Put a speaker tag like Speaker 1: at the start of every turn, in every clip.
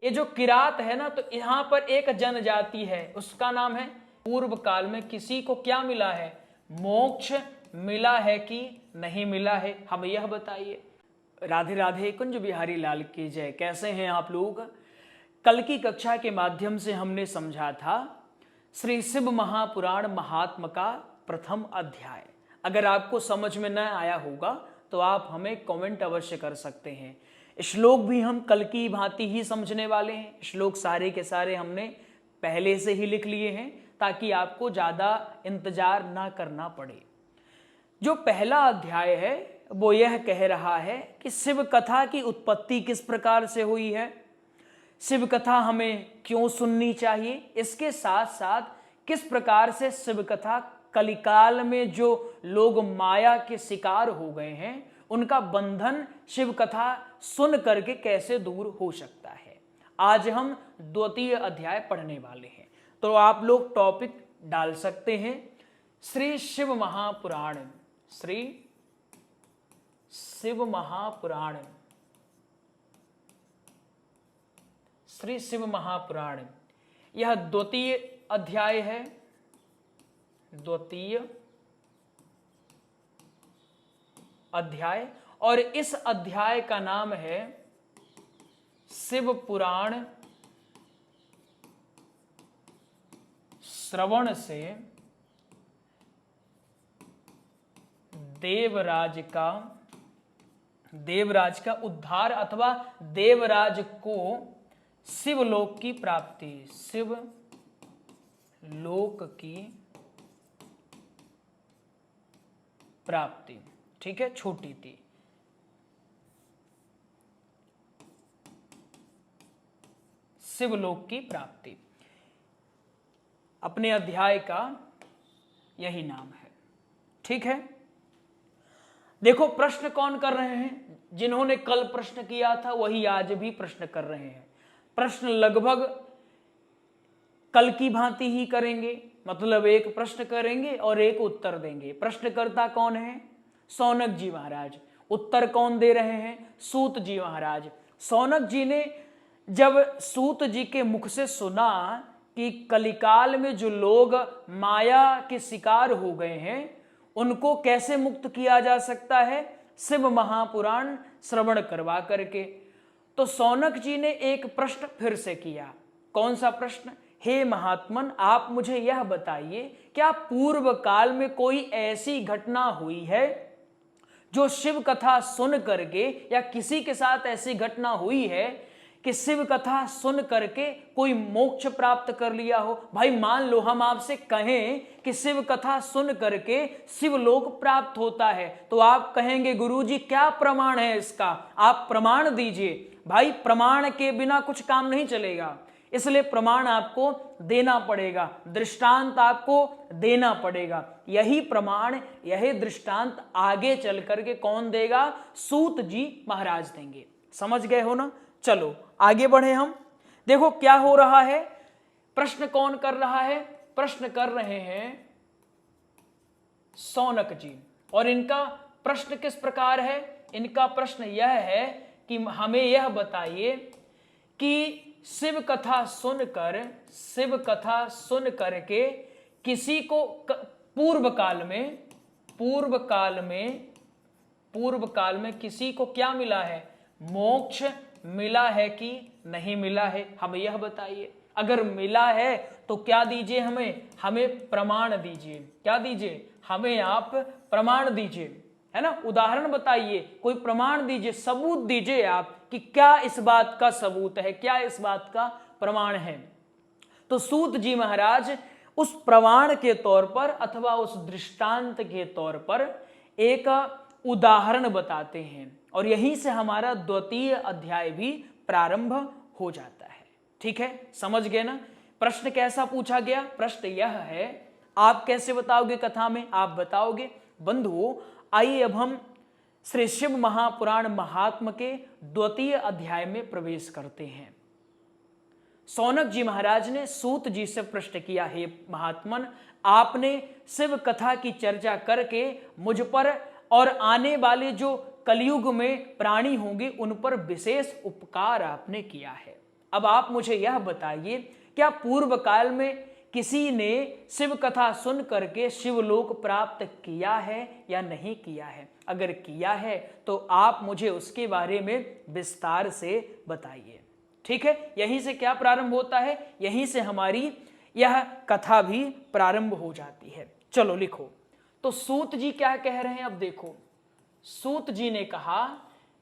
Speaker 1: ये जो किरात है ना, तो यहाँ पर एक जनजाति है, उसका नाम है पूर्व काल में किसी को क्या मिला है, मोक्ष मिला है कि नहीं मिला है, हम यह बताइए। राधे राधे, कुंज बिहारी लाल की जय। कैसे हैं आप लोग? कल की कक्षा के माध्यम से हमने समझा था श्री शिव महापुराण महात्म का प्रथम अध्याय। अगर आपको समझ में न आया होगा तो आप हमें कमेंट अवश्य कर सकते हैं। श्लोक भी हम कल की भांति ही समझने वाले हैं। श्लोक सारे के सारे हमने पहले से ही लिख लिए हैं ताकि आपको ज़्यादा इंतजार ना करना पड़े। जो पहला अध्याय है वो यह कह रहा है कि शिव कथा की उत्पत्ति किस प्रकार से हुई है, शिव कथा हमें क्यों सुननी चाहिए, इसके साथ साथ किस प्रकार से शिव कथा कलिकाल में जो लोग माया के शिकार हो गए हैं उनका बंधन शिव कथा सुन करके कैसे दूर हो सकता है। आज हम द्वितीय अध्याय पढ़ने वाले हैं, तो आप लोग टॉपिक डाल सकते हैं श्री शिव महापुराण। श्री शिव महापुराण, श्री शिव महापुराण, यह द्वितीय अध्याय है। द्वितीय अध्याय, और इस अध्याय का नाम है शिव पुराण श्रवण से देवराज का उद्धार अथवा देवराज को शिवलोक की प्राप्ति, शिव लोक की प्राप्ति। ठीक है, छोटी थी। शिवलोक की प्राप्ति अपने अध्याय का यही नाम है। ठीक है, देखो प्रश्न कौन कर रहे हैं, जिन्होंने कल प्रश्न किया था वही आज भी प्रश्न कर रहे हैं। प्रश्न लगभग कल की भांति ही करेंगे, मतलब एक प्रश्न करेंगे और एक उत्तर देंगे। प्रश्नकर्ता कौन है? सौनक जी महाराज। उत्तर कौन दे रहे हैं? सूत जी महाराज। सौनक जी ने जब सूत जी के मुख से सुना कि कलिकाल में जो लोग माया के शिकार हो गए हैं उनको कैसे मुक्त किया जा सकता है, शिव महापुराण श्रवण करवा करके, तो सौनक जी ने एक प्रश्न फिर से किया। कौन सा प्रश्न? हे महात्मन, आप मुझे यह बताइए, क्या पूर्व काल में कोई ऐसी घटना हुई है जो शिव कथा सुन करके, या किसी के साथ ऐसी घटना हुई है कि शिव कथा सुन करके कोई मोक्ष प्राप्त कर लिया हो? भाई मान लो हम आपसे कहें कि शिव कथा सुन करके शिवलोक प्राप्त होता है, तो आप कहेंगे गुरुजी क्या प्रमाण है इसका, आप प्रमाण दीजिए। भाई प्रमाण के बिना कुछ काम नहीं चलेगा, इसलिए प्रमाण आपको देना पड़ेगा, दृष्टांत आपको देना पड़ेगा। यही प्रमाण, यही दृष्टांत आगे चल करके कौन देगा? सूत जी महाराज देंगे। समझ गए हो ना? चलो आगे बढ़े हम। देखो क्या हो रहा है, प्रश्न कौन कर रहा है? प्रश्न कर रहे हैं सौनक जी। और इनका प्रश्न किस प्रकार है? इनका प्रश्न यह है कि हमें यह बताइए कि शिव कथा सुन करके किसी को पूर्व काल में किसी को क्या मिला है, मोक्ष मिला है कि नहीं मिला है, हम यह बताइए। अगर मिला है तो क्या दीजिए, हमें प्रमाण दीजिए। क्या दीजिए? हमें आप प्रमाण दीजिए, है ना, उदाहरण बताइए, कोई प्रमाण दीजिए, सबूत दीजिए आप कि क्या इस बात का सबूत है, क्या इस बात का प्रमाण है। तो सूत जी महाराज उस प्रमाण के तौर पर अथवा उस दृष्टांत के तौर पर एक उदाहरण बताते हैं, और यहीं से हमारा द्वितीय अध्याय भी प्रारंभ हो जाता है। ठीक है, समझ गए ना? प्रश्न कैसा पूछा गया? प्रश्न यह है, आप कैसे बताओगे कथा में? आप बताओगे। बंधुओं आइए अब हम श्री शिव महापुराण महात्म के द्वितीय अध्याय में प्रवेश करते हैं। सौनक जी महाराज ने सूत जी से प्रश्न किया, हे महात्मन, आपने शिव कथा की चर्चा करके मुझ पर और आने वाले जो कलयुग में प्राणी होंगे उन पर विशेष उपकार आपने किया है। अब आप मुझे यह बताइए, क्या पूर्व काल में किसी ने शिव कथा सुन करके शिवलोक प्राप्त किया है या नहीं किया है? अगर किया है तो आप मुझे उसके बारे में विस्तार से बताइए। ठीक है, यहीं से क्या प्रारंभ होता है? यहीं से हमारी यह कथा भी प्रारंभ हो जाती है। चलो लिखो। तो सूत जी क्या कह रहे हैं? अब देखो, सूत जी ने कहा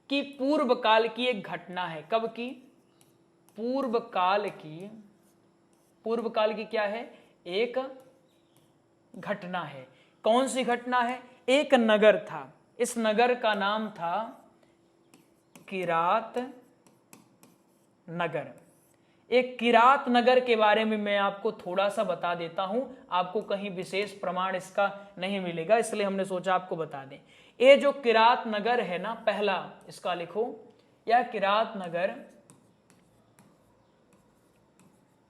Speaker 1: कि पूर्व काल की एक घटना है। कब की? पूर्व काल की क्या है? एक घटना है। कौन सी घटना है? एक नगर था, इस नगर का नाम था किरात नगर। एक किरात नगर के बारे में मैं आपको थोड़ा सा बता देता हूं, आपको कहीं विशेष प्रमाण इसका नहीं मिलेगा, इसलिए हमने सोचा आपको बता दें। ये जो किरात नगर है ना, पहला इसका लिखो, यह किरात नगर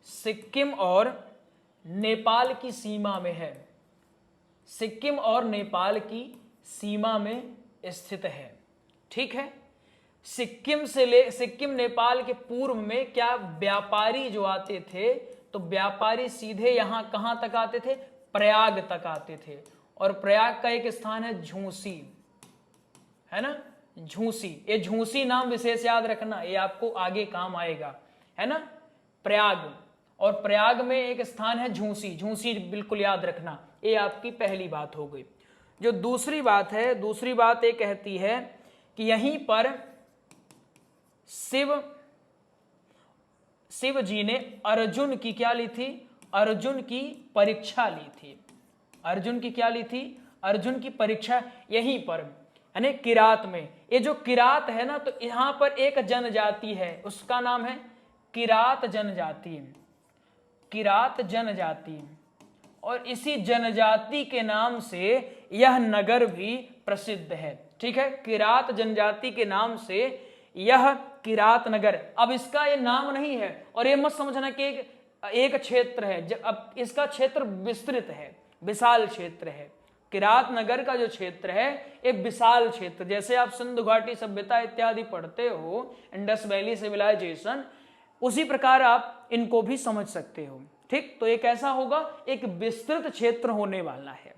Speaker 1: सिक्किम और नेपाल की सीमा में है। सिक्किम और नेपाल की सीमा में स्थित है। ठीक है, सिक्किम नेपाल के पूर्व में क्या व्यापारी जो आते थे, तो व्यापारी सीधे यहां कहां तक आते थे? प्रयाग तक आते थे। और प्रयाग का एक स्थान है झूसी, है ना, झूसी। ये झूसी नाम विशेष याद रखना, ये आपको आगे काम आएगा, है ना। प्रयाग, और प्रयाग में एक स्थान है झूसी, झूसी बिल्कुल याद रखना। ये आपकी पहली बात हो गई। जो दूसरी बात है, दूसरी बात ये कहती है कि यहीं पर शिव जी ने अर्जुन की क्या ली थी? अर्जुन की परीक्षा ली थी। अर्जुन की क्या ली थी? अर्जुन की परीक्षा यहीं पर, यानी किरात में। ये जो किरात है ना, तो यहां पर एक जनजाति है, उसका नाम है किरात जनजाति। किरात जनजाति, और इसी जनजाति के नाम से यह नगर भी प्रसिद्ध है। ठीक है, किरात जनजाति के नाम से यह किरात नगर। अब इसका ये नाम नहीं है, और ये मत समझना कि एक क्षेत्र है, अब इसका क्षेत्र विस्तृत है, विशाल क्षेत्र है। किरात नगर का जो क्षेत्र है एक विशाल क्षेत्र, जैसे आप सिंधु घाटी सभ्यता इत्यादि पढ़ते हो, इंडस वैली सिविलाइजेशन, उसी प्रकार आप इनको भी समझ सकते हो। ठीक, तो ये कैसा होगा? एक विस्तृत क्षेत्र होने वाला है।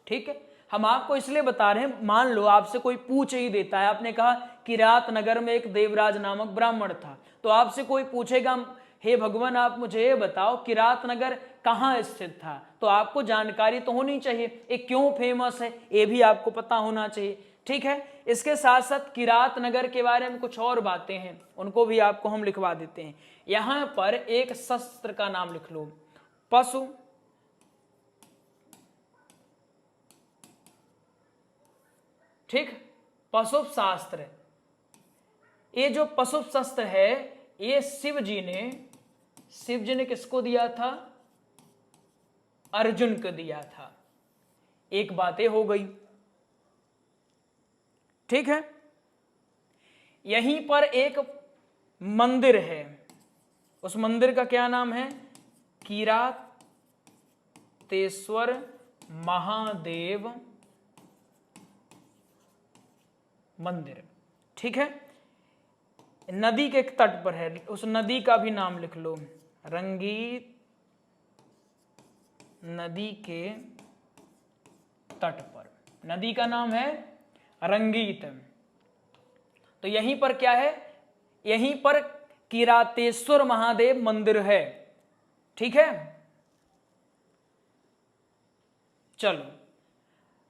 Speaker 1: ठीक है, हम आपको इसलिए बता रहे हैं, मान लो आपसे कोई पूछ ही देता है, आपने कहा किरात नगर में एक देवराज नामक ब्राह्मण था, तो आपसे कोई पूछेगा, हे भगवान आप मुझे ये बताओ किरात नगर कहाँ स्थित था, तो आपको जानकारी तो होनी चाहिए, ये क्यों फेमस है ये भी आपको पता होना चाहिए। ठीक है, इसके साथ साथ किरात नगर के बारे में कुछ और बातें हैं, उनको भी आपको हम लिखवा देते हैं। यहां पर एक शस्त्र का नाम लिख लो, पशु ठीक, पशु शास्त्र। ये जो पशु शस्त्र है, ये शिव जी ने किसको दिया था? अर्जुन को दिया था। एक बातें हो गई। ठीक है, यहीं पर एक मंदिर है, उस मंदिर का क्या नाम है? किरातेश्वर महादेव मंदिर। ठीक है, नदी के तट पर है, उस नदी का भी नाम लिख लो, रंगीत नदी के तट पर, नदी का नाम है रंगीत। तो यहीं पर क्या है? यहीं पर किरातेश्वर महादेव मंदिर है। ठीक है, चलो,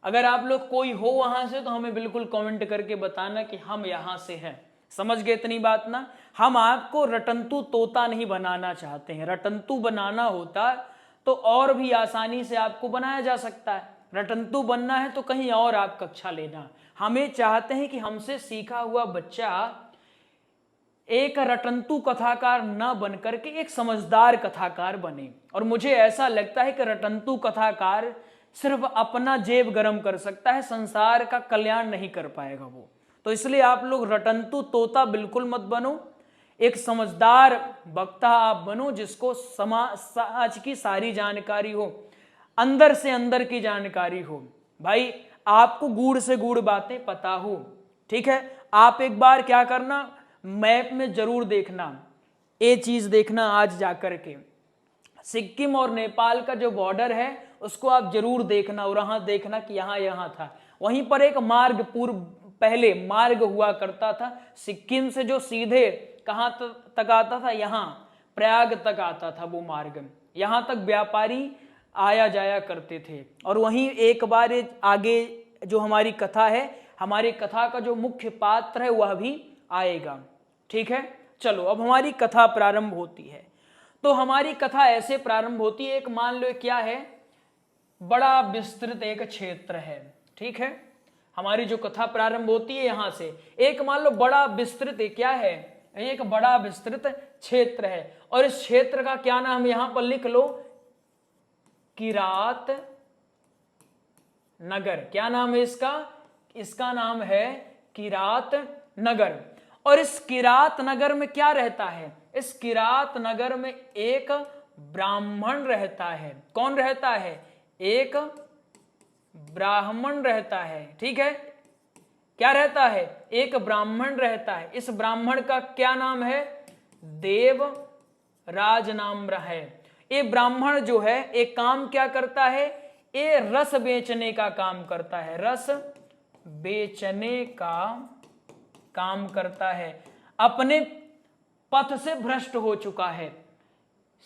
Speaker 1: अगर आप लोग कोई हो वहां से तो हमें बिल्कुल कमेंट करके बताना कि हम यहां से हैं। समझ गए इतनी बात ना? हम आपको रटंतु तोता नहीं बनाना चाहते हैं। रटंतु बनाना होता तो और भी आसानी से आपको बनाया जा सकता है। रटंतु बनना है तो कहीं और आप कक्षा लेना। हमें चाहते हैं कि हमसे सीखा हुआ बच्चा एक रटंतु कथाकार न बनकर के एक समझदार कथाकार बने। और मुझे ऐसा लगता है कि रटंतु कथाकार सिर्फ अपना जेब गरम कर सकता है, संसार का कल्याण नहीं कर पाएगा वो। तो इसलिए आप लोग रटंतु तोता बिल्कुल मत बनो, एक समझदार वक्ता आप बनो, जिसको समाज की सारी जानकारी हो, अंदर से अंदर की जानकारी हो। भाई आपको गूढ़ से गूढ़ बातें पता हो। ठीक है, आप एक बार क्या करना, मैप में जरूर देखना, ये चीज देखना आज जाकर के। सिक्किम और नेपाल का जो बॉर्डर है उसको आप जरूर देखना और वहां देखना कि यहाँ था। वहीं पर एक मार्ग पहले मार्ग हुआ करता था सिक्किम से, जो सीधे कहां तक आता था, यहाँ प्रयाग तक आता था वो मार्ग। यहाँ तक व्यापारी आया जाया करते थे। और वहीं एक बार आगे जो हमारी कथा है, हमारी कथा का जो मुख्य पात्र है वह भी आएगा। ठीक है, चलो अब हमारी कथा प्रारंभ होती है। तो हमारी कथा ऐसे प्रारंभ होती है, एक मान लो क्या है, बड़ा विस्तृत एक क्षेत्र है। ठीक है, हमारी जो कथा प्रारंभ होती है यहां से, एक मान लो बड़ा विस्तृत क्या है, एक बड़ा विस्तृत क्षेत्र है। और इस क्षेत्र का क्या नाम, यहां पर लिख लो किरात नगर। क्या नाम है इसका, इसका नाम है किरात नगर। और इस किरात नगर में क्या रहता है, इस किरात नगर में एक ब्राह्मण रहता है। कौन रहता है, एक ब्राह्मण रहता है। ठीक है, क्या रहता है, एक ब्राह्मण रहता है। इस ब्राह्मण का क्या नाम है, देवराज नाम है। ये ब्राह्मण जो है एक काम क्या करता है, ये रस बेचने का काम करता है, रस बेचने का काम करता है। अपने पथ से भ्रष्ट हो चुका है,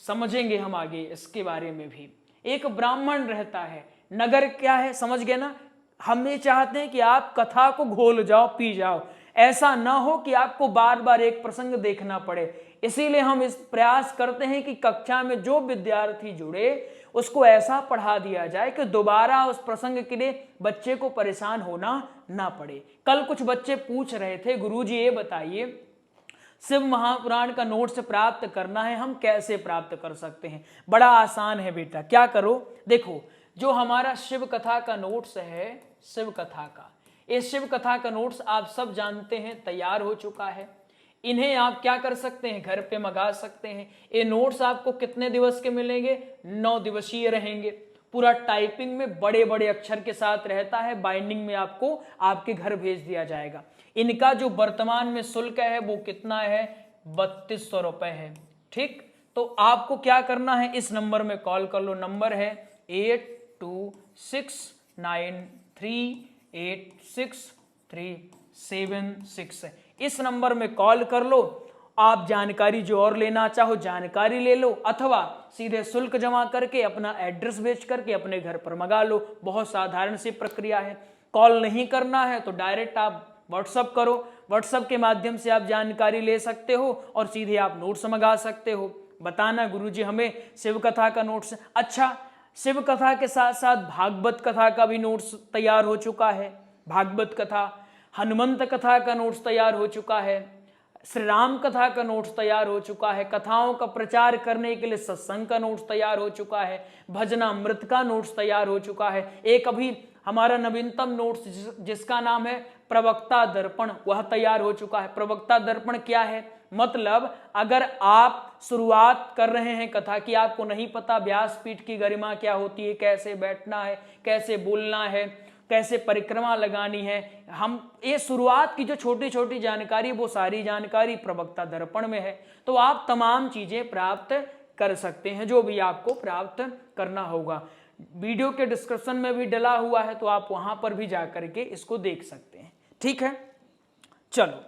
Speaker 1: समझेंगे हम आगे इसके बारे में भी। एक ब्राह्मण रहता है, नगर क्या है, समझ गए ना। हम ये चाहते हैं कि आप कथा को घोल जाओ, पी जाओ, ऐसा ना हो कि आपको बार बार एक प्रसंग देखना पड़े। इसीलिए हम इस प्रयास करते हैं कि कक्षा में जो विद्यार्थी जुड़े उसको ऐसा पढ़ा दिया जाए कि दोबारा उस प्रसंग के लिए बच्चे को परेशान होना ना पड़े। कल कुछ बच्चे पूछ रहे थे, गुरुजी ये बताइए शिव महापुराण का नोट्स प्राप्त करना है, हम कैसे प्राप्त कर सकते हैं। बड़ा आसान है बेटा, क्या करो, देखो जो हमारा शिव कथा का नोट्स है, शिव कथा का, ये शिव कथा का नोट्स आप सब जानते हैं तैयार हो चुका है। इन्हें आप क्या कर सकते हैं, घर पे मंगा सकते हैं। ये नोट्स आपको कितने दिवस के मिलेंगे, 9 दिवसीय रहेंगे। पूरा टाइपिंग में बड़े बड़े अक्षर के साथ रहता है, बाइंडिंग में आपको आपके घर भेज दिया जाएगा। इनका जो वर्तमान में शुल्क है वो कितना है, 3200 रुपए है। ठीक, तो आपको क्या करना है, इस नंबर में कॉल कर लो, नंबर है 8269386376। इस नंबर में कॉल कर लो। आप जानकारी जो और लेना चाहो जानकारी ले लो, अथवा सीधे शुल्क जमा करके अपना एड्रेस भेज करके अपने घर पर मंगा लो। बहुत साधारण सी प्रक्रिया है। कॉल नहीं करना है तो डायरेक्ट आप व्हाट्सअप करो, व्हाट्सअप के माध्यम से आप जानकारी ले सकते हो और सीधे आप नोट्स मंगा सकते हो। बताना गुरुजी हमें शिव कथा का नोट्स, अच्छा शिव कथा के साथ साथ भागवत कथा का भी नोट्स तैयार हो चुका है। भागवत कथा, हनुमंत कथा का नोट्स तैयार हो चुका है, श्री राम कथा का नोट्स तैयार हो चुका है, कथाओं का प्रचार करने के लिए सत्संग का नोट्स तैयार हो चुका है, भजनामृत का नोट्स तैयार हो चुका है। एक अभी हमारा नवीनतम नोट्स जिसका नाम है प्रवक्ता दर्पण, वह तैयार हो चुका है। प्रवक्ता दर्पण क्या है, मतलब अगर आप शुरुआत कर रहे हैं कथा की, आपको नहीं पता व्यासपीठ की गरिमा क्या होती है, कैसे बैठना है, कैसे बोलना है, कैसे परिक्रमा लगानी है, हम ये शुरुआत की जो छोटी छोटी जानकारी, वो सारी जानकारी प्रवक्ता दर्पण में है। तो आप तमाम चीजें प्राप्त कर सकते हैं जो भी आपको प्राप्त करना होगा। वीडियो के डिस्क्रिप्शन में भी डला हुआ है, तो आप वहां पर भी जाकर के इसको देख सकते हैं। ठीक है, चलो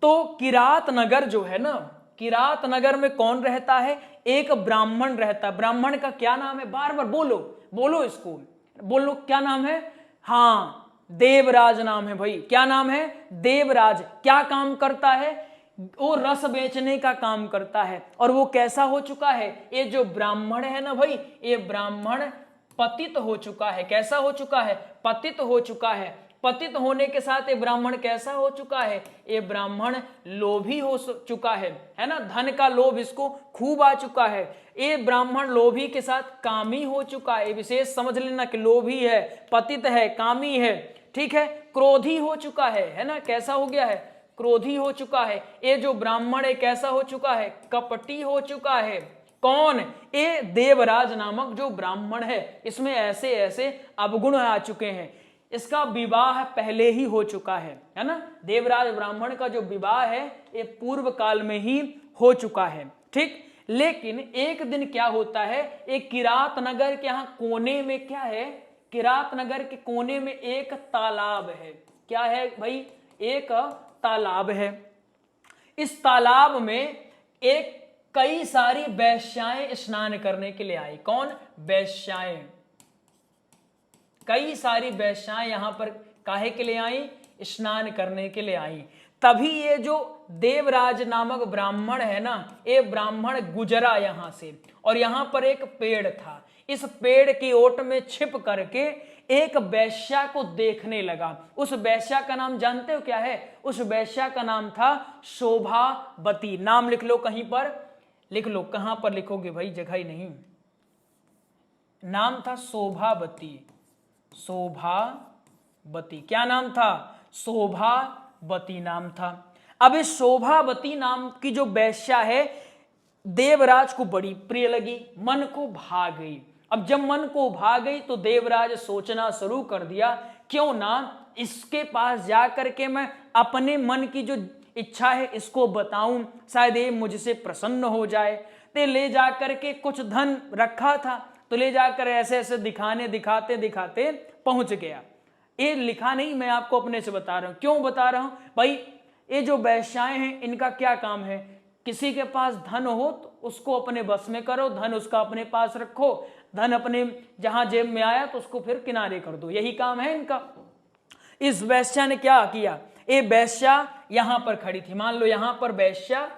Speaker 1: तो किरात नगर जो है ना, किरात नगर में कौन रहता है, एक ब्राह्मण रहता है। ब्राह्मण का क्या नाम है, बार बार बोलो, बोलो इसको, बोलो क्या नाम है, हाँ देवराज नाम है भाई। क्या नाम है, देवराज। क्या काम करता है, वो रस बेचने का काम करता है। और वो कैसा हो चुका है, ये जो ब्राह्मण है ना भाई, ये ब्राह्मण पतित हो चुका है। कैसा हो चुका है, पतित हो चुका है। पतित होने के साथ ये ब्राह्मण कैसा हो चुका है, ये ब्राह्मण लोभी हो चुका है ना, धन का लोभ इसको खूब आ चुका है। ये ब्राह्मण लोभी के साथ कामी हो चुका है। विशेष समझ लेना कि लोभी है, पतित है, कामी है, ठीक है, क्रोधी हो चुका है ना। कैसा हो गया है, क्रोधी हो चुका है। ये जो ब्राह्मण है कैसा हो चुका है, कपटी हो चुका है। कौन, ये देवराज नामक जो ब्राह्मण है, इसमें ऐसे ऐसे अवगुण आ चुके हैं। इसका विवाह पहले ही हो चुका है ना। देवराज ब्राह्मण का जो विवाह है ये पूर्व काल में ही हो चुका है। ठीक। लेकिन एक दिन क्या होता है, एक किरात नगर के यहाँ कोने में क्या है, किरात नगर के कोने में एक तालाब है। क्या है भाई, एक तालाब है। इस तालाब में एक कई सारी वेश्याएं स्नान करने के लिए आई। कौन? वेश्याएं। कई सारी वेश्याएं यहां पर काहे के लिए आई? स्नान करने के लिए आई। तभी ये जो देवराज नामक ब्राह्मण है ना, ये ब्राह्मण गुजरा यहां से, और यहां पर एक पेड़ था। इस पेड़ की ओट में छिप करके एक वेश्या को देखने लगा। उस वेश्या का नाम जानते हो क्या है? उस वेश्या का नाम था शोभावती। नाम लिख लो, कहीं पर लिख लो। कहां पर लिखोगे भाई, जगह ही नहीं। नाम था शोभावती। शोभावती, क्या नाम था? शोभावती नाम था। अब इस शोभावती नाम की जो वेश्या है, देवराज को बड़ी प्रिय लगी, मन को भा गई। अब जब मन को भा गई तो देवराज सोचना शुरू कर दिया, क्यों ना इसके पास जाकर के मैं अपने मन की जो इच्छा है इसको बताऊं, शायद ये मुझसे प्रसन्न हो जाए। ते ले जाकर के कुछ धन रखा था, तो ले जाकर ऐसे ऐसे दिखाते दिखाते पहुंच गया। ये लिखा नहीं, मैं आपको अपने से बता रहा हूं। क्यों बता रहा हूं भाई? ये जो वेश्याएं हैं, इनका क्या काम है? किसी के पास धन हो तो उसको अपने बस में करो, धन उसका अपने पास रखो, धन अपने जहां जेब में आया तो उसको फिर किनारे कर दो, यही काम है इनका। इस वेश्या ने क्या किया? ये वेश्या यहां पर खड़ी थी, मान लो यहां पर वेश्या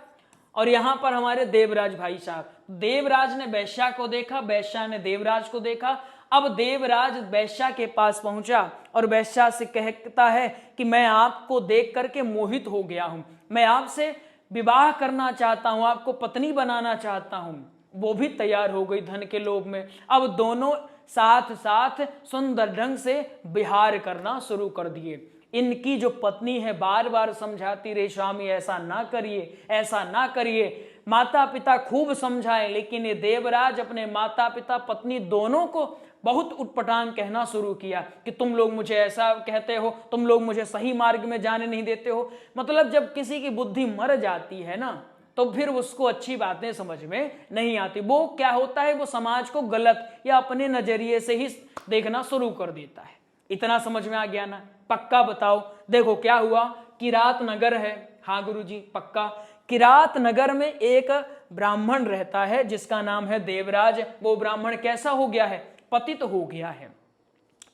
Speaker 1: और यहां पर हमारे देवराज भाई साहब। देवराज ने वेश्या को देखा, वेश्या ने देवराज को देखा। अब देवराज वेश्या के पास पहुंचा और वेश्या से कहता है कि मैं आपको देख करके मोहित हो गया हूं, मैं आपसे विवाह करना चाहता हूं, आपको पत्नी बनाना चाहता हूं। वो भी तैयार हो गई धन के लोभ में। अब दोनों साथ साथ सुंदर ढंग से विहार करना शुरू कर दिए। इनकी जो पत्नी है बार बार समझाती रही, स्वामी ऐसा ना करिए, ऐसा ना करिए। माता पिता खूब समझाए, लेकिन ये देवराज अपने माता पिता पत्नी दोनों को बहुत उटपटांग कहना शुरू किया कि तुम लोग मुझे ऐसा कहते हो, तुम लोग मुझे सही मार्ग में जाने नहीं देते हो। मतलब जब किसी की बुद्धि मर जाती है ना, तो फिर उसको अच्छी बातें समझ में नहीं आती। वो क्या होता है, वो समाज को गलत या अपने नजरिए से ही देखना शुरू कर देता है। इतना समझ में आ गया ना? पक्का बताओ। देखो क्या हुआ, किरात नगर है। हाँ गुरुजी पक्का। किरात नगर में एक ब्राह्मण रहता है जिसका नाम है देवराज। वो ब्राह्मण कैसा हो गया है? पतित हो गया है।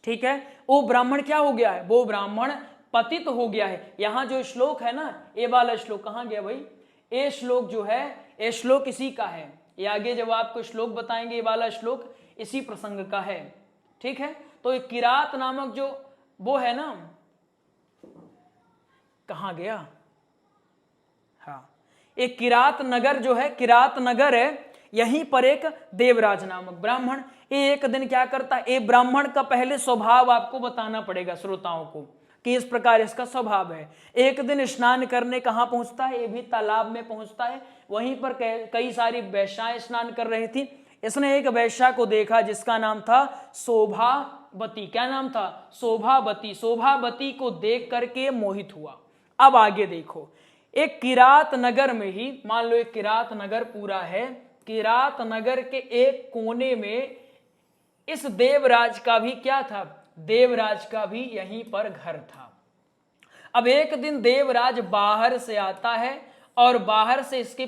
Speaker 1: ठीक है, वो ब्राह्मण क्या हो गया है? वो ब्राह्मण पतित हो गया है। यहां जो श्लोक है ना, ये वाला श्लोक कहां गया भाई? ये श्लोक जो है, ये श्लोक इसी का है। ये आगे जब आपको श्लोक बताएंगे, ये वाला श्लोक इसी प्रसंग का है। ठीक है, तो ये किरात नामक जो वो है ना, कहां गया? हाँ, एक किरात नगर जो है, किरात नगर है, यहीं पर एक देवराज नामक ब्राह्मण एक दिन क्या करता है? एक ब्राह्मण का पहले स्वभाव आपको बताना पड़ेगा श्रोताओं को कि इस प्रकार इसका स्वभाव है। एक दिन स्नान करने कहां पहुंचता है? ये भी तालाब में पहुंचता है। वहीं पर कई सारी वेश्याएं स्नान कर रही थी। इसने एक वेश्या को देखा जिसका नाम था शोभावती। क्या नाम था? शोभावती। शोभावती को देख करके मोहित हुआ। अब आगे देखो, एक किरात नगर में ही, मान लो एक किरात नगर पूरा है, किरात नगर के एक कोने में इस देवराज का भी क्या था? देवराज का भी यहीं पर घर था। अब एक दिन देवराज बाहर से आता है और बाहर से इसकी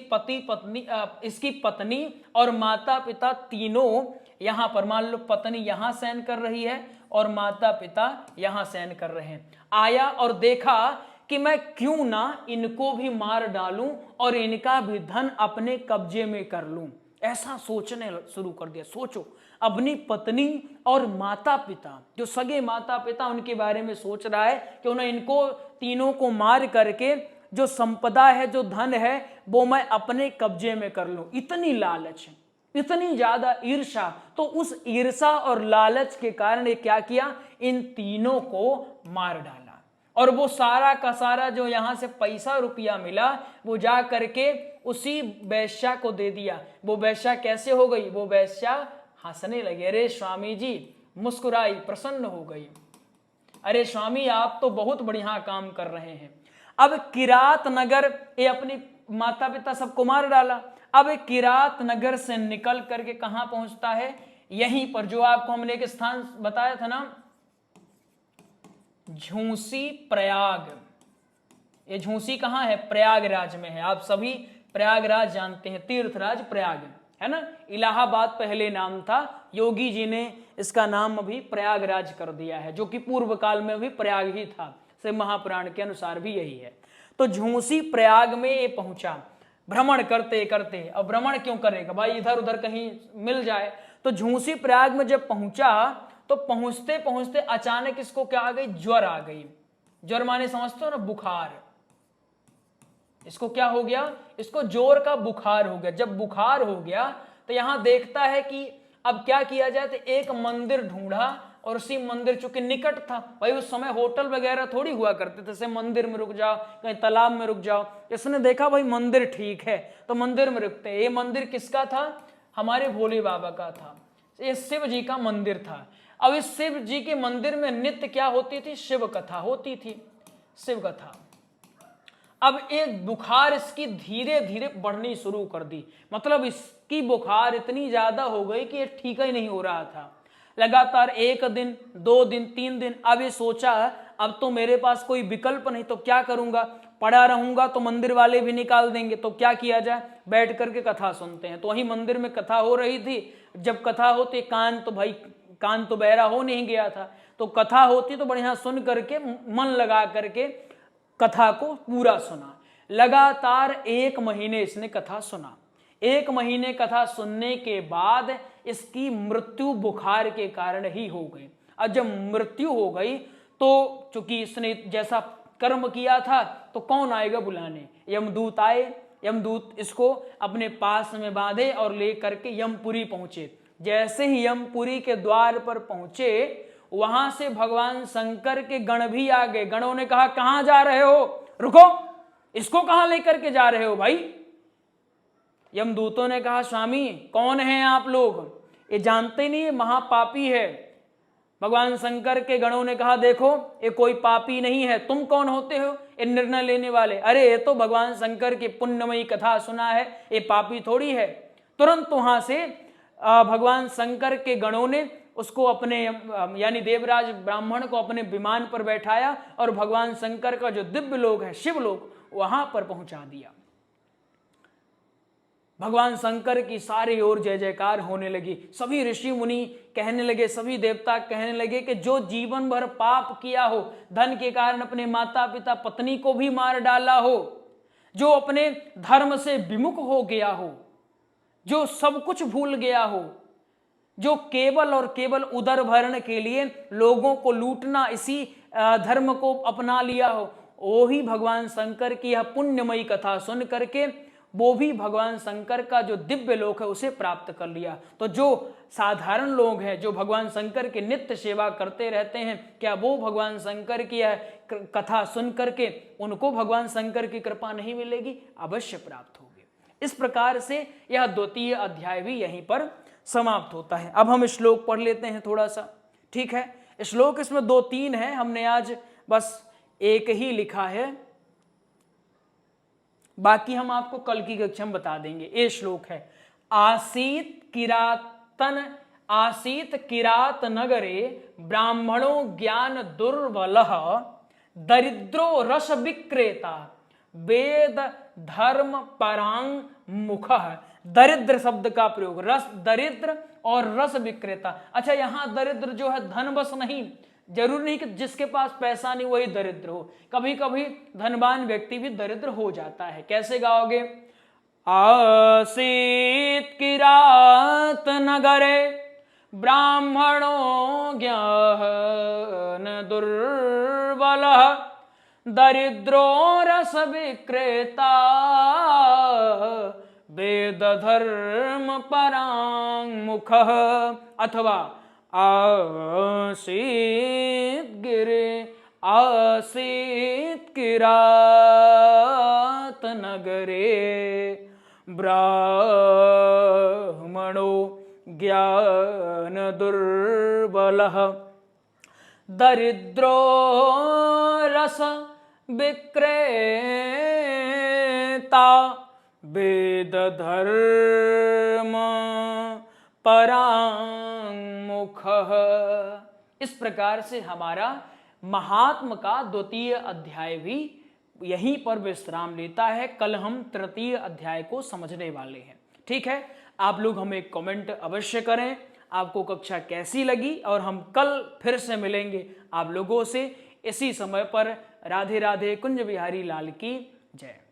Speaker 1: इसकी पत्नी और माता पिता तीनों यहां पर, मान लो पत्नी यहां शयन कर रही है और माता पिता यहां शयन कर रहे हैं। आया और देखा कि मैं क्यों ना इनको भी मार डालूं और इनका भी धन अपने कब्जे में कर लूं। ऐसा सोचने शुरू कर दिया। सोचो, अपनी पत्नी और माता पिता, जो सगे माता पिता, उनके बारे में सोच रहा है कि उन्हें इनको तीनों को मार करके जो संपदा है, जो धन है, वो मैं अपने कब्जे में कर लूं। इतनी लालच, इतनी ज्यादा ईर्षा। तो उस ईर्षा और लालच के कारण ये क्या किया? इन तीनों को मार डाला। और वो सारा का सारा जो यहां से पैसा रुपया मिला, वो जा करके उसी वेश्या को दे दिया। वो वेश्या कैसे हो गई? वो वेश्या हंसने लगे। अरे स्वामी जी, मुस्कुराई, प्रसन्न हो गई। अरे स्वामी, आप तो बहुत बढ़िया काम कर रहे हैं। अब किरात नगर ये अपनी माता पिता सबको मार डाला। अब किरात नगर से निकल करके कहां पहुंचता है? यहीं पर जो आपको हमने एक स्थान बताया था ना, झूसी प्रयाग। ये झूसी कहां है? प्रयागराज में है। आप सभी प्रयागराज जानते हैं, तीर्थराज प्रयाग है ना। इलाहाबाद पहले नाम था, योगी जी ने इसका नाम अभी प्रयागराज कर दिया है, जो कि पूर्व काल में भी प्रयाग ही था, से महापुराण के अनुसार भी यही है। तो झूसी प्रयाग में ये पहुंचा भ्रमण करते करते। अब भ्रमण क्यों करेगा भाई, इधर उधर कहीं मिल जाए। तो झूसी प्रयाग में जब पहुंचा तो पहुंचते पहुंचते अचानक इसको क्या आ गई? ज्वर आ गई। ज्वर माने समझते हो ना, बुखार। इसको क्या हो गया? इसको जोर का बुखार हो गया। जब बुखार हो गया तो यहां देखता है कि अब क्या किया जाए, तो एक मंदिर ढूंढा, और उसी मंदिर चूंकि निकट था, भाई उस समय होटल वगैरह थोड़ी हुआ करते थे, जैसे मंदिर में रुक जाओ, कहीं तालाब में रुक जाओ। इसने देखा भाई मंदिर ठीक है तो मंदिर में रुकते हैं। ये मंदिर किसका था? हमारे भोले बाबा का था। ये शिव जी का मंदिर था। अब इस शिव जी के मंदिर में नित्य क्या होती थी? शिव कथा होती थी, शिव कथा। अब एक बुखार इसकी धीरे धीरे बढ़नी शुरू कर दी, मतलब इसकी बुखार इतनी ज्यादा हो गई कि ये ठीक ही नहीं हो रहा था। लगातार 1 दिन 2 दिन 3 दिन। अब ये सोचा अब तो मेरे पास कोई विकल्प नहीं, तो क्या करूंगा? पड़ा रहूंगा तो मंदिर वाले भी निकाल देंगे, तो क्या किया जाए? बैठ करके कथा सुनते हैं। तो वहीं मंदिर में कथा हो रही थी। जब कथा होती, कान तो बहरा हो नहीं गया था, तो कथा होती तो बढ़िया सुन करके मन लगा करके कथा को पूरा सुना। लगातार 1 महीने इसने कथा सुना। 1 महीने कथा सुनने के बाद इसकी मृत्यु बुखार के कारण ही हो गई। अब जब मृत्यु हो गई तो चूंकि इसने जैसा कर्म किया था, तो कौन आएगा बुलाने? यमदूत आए। यमदूत इसको अपने पास में बांधे और ले करके यमपुरी पहुंचे। जैसे ही यमपुरी के द्वार पर पहुंचे, वहां से भगवान शंकर के गण भी आ गए। गणों ने कहा कहां जा रहे हो? रुको, इसको कहां लेकर के जा रहे हो भाई? यमदूतों ने कहा स्वामी कौन हैं आप लोग? ये जानते नहीं, ये महापापी है। भगवान शंकर के गणों ने कहा देखो ये कोई पापी नहीं है, तुम कौन होते हो ये निर्णय लेने वाले? अरे ये तो भगवान शंकर की पुण्यमयी कथा सुना है, ये पापी थोड़ी है। तुरंत वहां से भगवान शंकर के गणों ने उसको अपने यानी देवराज ब्राह्मण को अपने विमान पर बैठाया और भगवान शंकर का जो दिव्य लोक है, शिवलोक, वहां पर पहुंचा दिया। भगवान शंकर की सारी ओर जय जयकार होने लगी। सभी ऋषि मुनि कहने लगे, सभी देवता कहने लगे कि जो जीवन भर पाप किया हो, धन के कारण अपने माता पिता पत्नी को भी मार डाला हो, जो अपने धर्म से विमुख हो गया हो, जो सब कुछ भूल गया हो, जो केवल और केवल उदर भरण के लिए लोगों को लूटना इसी धर्म को अपना लिया हो, वो ही भगवान शंकर की यह पुण्यमयी कथा सुन करके वो भी भगवान शंकर का जो दिव्य लोक है उसे प्राप्त कर लिया। तो जो साधारण लोग हैं, जो भगवान शंकर की नित्य सेवा करते रहते हैं, क्या वो भगवान शंकर की यह कथा सुन करके उनको भगवान शंकर की कृपा नहीं मिलेगी? अवश्य प्राप्त होगी। इस प्रकार से यह 2य अध्याय भी यहीं पर समाप्त होता है। अब हम श्लोक पढ़ लेते हैं थोड़ा सा, ठीक है। श्लोक इसमें 2-3 है, हमने आज बस एक ही लिखा है, बाकी हम आपको कल की कक्षा में बता देंगे। ये श्लोक है, आसीत किरात नगरे ब्राह्मणो ज्ञान दुर्बलः दरिद्रो रस विक्रेता वेद धर्म परांग मुखः। दरिद्र शब्द का प्रयोग, रस दरिद्र और रस विक्रेता। अच्छा, यहां दरिद्र जो है धनवश नहीं, जरूरी नहीं कि जिसके पास पैसा नहीं वही दरिद्र हो, कभी कभी धनवान व्यक्ति भी दरिद्र हो जाता है। कैसे गाओगे? आसीत किरात नगरे ब्राह्मणो ज्ञान दुर्बलः दरिद्रो रस विक्रेता वेद धर्म परांग मुखः। अथवा आसीत किरात नगरे ब्राह्मणो ज्ञान दुर्बलः दरिद्रो रस विक्रेता वेद धर्म परांमुखः। इस प्रकार से हमारा महात्म का द्वितीय अध्याय भी यहीं पर विश्राम लेता है। कल हम तृतीय अध्याय को समझने वाले हैं। ठीक है, आप लोग हमें कमेंट अवश्य करें आपको कक्षा कैसी लगी, और हम कल फिर से मिलेंगे आप लोगों से इसी समय पर। राधे राधे। कुंज बिहारी लाल की जय।